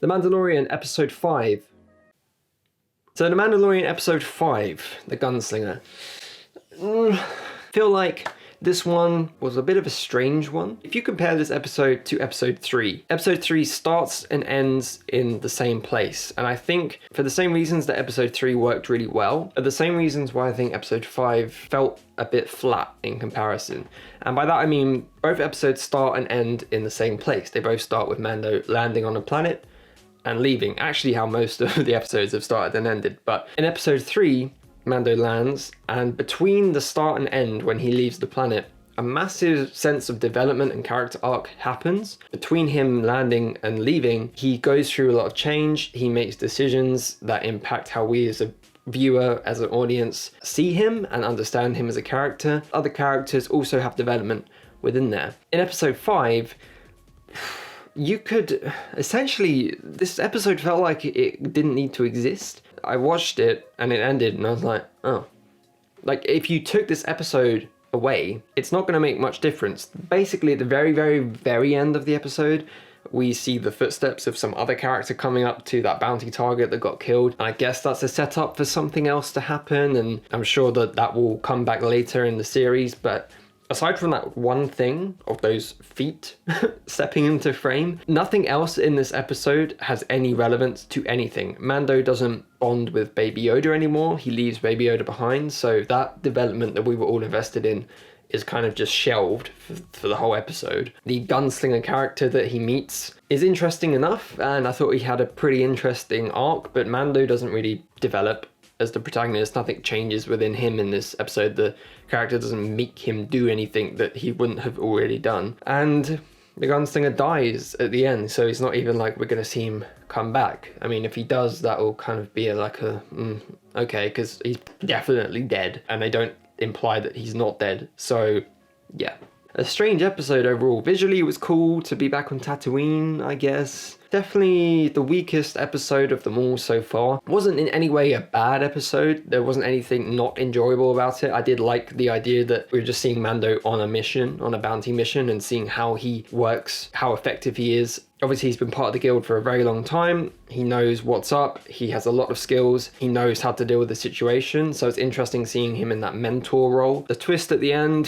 The Mandalorian Episode 5. So The Mandalorian Episode 5, The Gunslinger. Feel like this one was a bit of a strange one. If you compare this episode to episode 3, episode 3 starts and ends in the same place. And I think for the same reasons that episode 3 worked really well, are the same reasons why I think episode 5 felt a bit flat in comparison. And by that I mean both episodes start and end in the same place. They both start with Mando landing on a planet and leaving. Actually how most of the episodes have started and ended. But in episode 3, Mando lands, and between the start and end when he leaves the planet, a massive sense of development and character arc happens. Between him landing and leaving, he goes through a lot of change. He makes decisions that impact how we as a viewer, as an audience, see him and understand him as a character. Other characters also have development within there. In episode 5, you could essentially, this episode felt like it didn't need to exist. I watched it and it ended and I was like, oh. Like if you took this episode away, it's not going to make much difference. Basically at the very, very, very end of the episode, we see the footsteps of some other character coming up to that bounty target that got killed. And I guess that's a setup for something else to happen. And I'm sure that that will come back later in the series. But aside from that one thing of those feet stepping into frame, nothing else in this episode has any relevance to anything. Mando doesn't bond with Baby Yoda anymore. He leaves Baby Yoda behind. So that development that we were all invested in is kind of just shelved for the whole episode. The gunslinger character that he meets is interesting enough, and I thought he had a pretty interesting arc, but Mando doesn't really develop as the protagonist. Nothing changes within him in this episode. The character doesn't make him do anything that he wouldn't have already done. And the gunslinger dies at the end, so it's not even like we're going to see him come back. I mean, if he does, that will kind of be okay, because he's definitely dead, and they don't imply that he's not dead. So, yeah. A strange episode overall. Visually, it was cool to be back on Tatooine, I guess. Definitely the weakest episode of them all so far. Wasn't in any way a bad episode. There wasn't anything not enjoyable about it. I did like the idea that we were just seeing Mando on a mission, on a bounty mission, and seeing how he works, how effective he is. Obviously, he's been part of the guild for a very long time. He knows what's up. He has a lot of skills. He knows how to deal with the situation. So it's interesting seeing him in that mentor role. The twist at the end,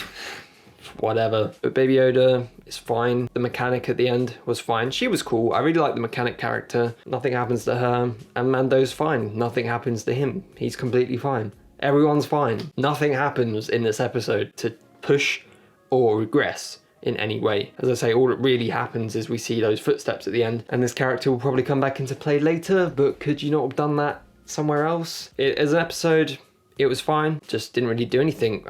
whatever. But Baby Yoda is fine. The mechanic at the end was fine. She was cool. I really like the mechanic character. Nothing happens to her. And Mando's fine. Nothing happens to him. He's completely fine. Everyone's fine. Nothing happens in this episode to push or regress in any way. As I say, all that really happens is we see those footsteps at the end, and this character will probably come back into play later, but could you not have done that somewhere else? As an episode, it was fine, just didn't really do anything,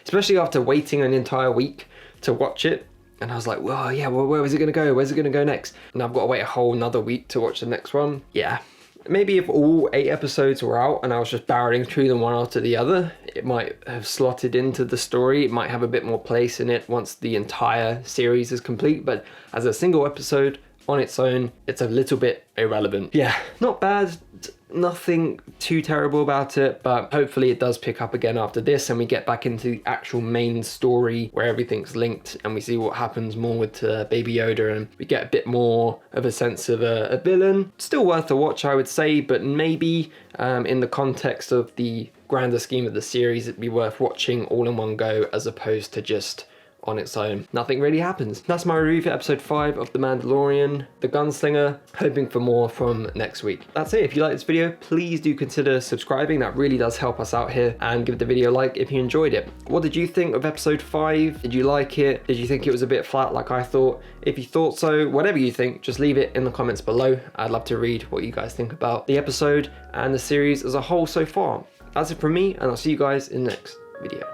especially after waiting an entire week to watch it. And I was like, well, yeah, well, where is it going to go? Where's it going to go next? And I've got to wait a whole another week to watch the next one. Yeah. Maybe if all 8 episodes were out and I was just barreling through them one after the other, it might have slotted into the story. It might have a bit more place in it once the entire series is complete. But as a single episode on its own, it's a little bit irrelevant. Yeah, not bad. Nothing too terrible about it, but hopefully it does pick up again after this and we get back into the actual main story where everything's linked and we see what happens more with Baby Yoda, and we get a bit more of a sense of a villain. Still worth a watch, I would say, but maybe in the context of the grander scheme of the series, it'd be worth watching all in one go as opposed to just on its own. Nothing really happens. That's my review for episode 5 of The Mandalorian, The Gunslinger. Hoping for more from next week. That's it. If you like this video, please do consider subscribing. That really does help us out here, and give the video a like if you enjoyed it. What did you think of episode 5? Did you like it? Did you think it was a bit flat like I thought? If you thought so, whatever you think, just leave it in the comments below. I'd love to read what you guys think about the episode and the series as a whole so far. That's it from me, and I'll see you guys in the next video.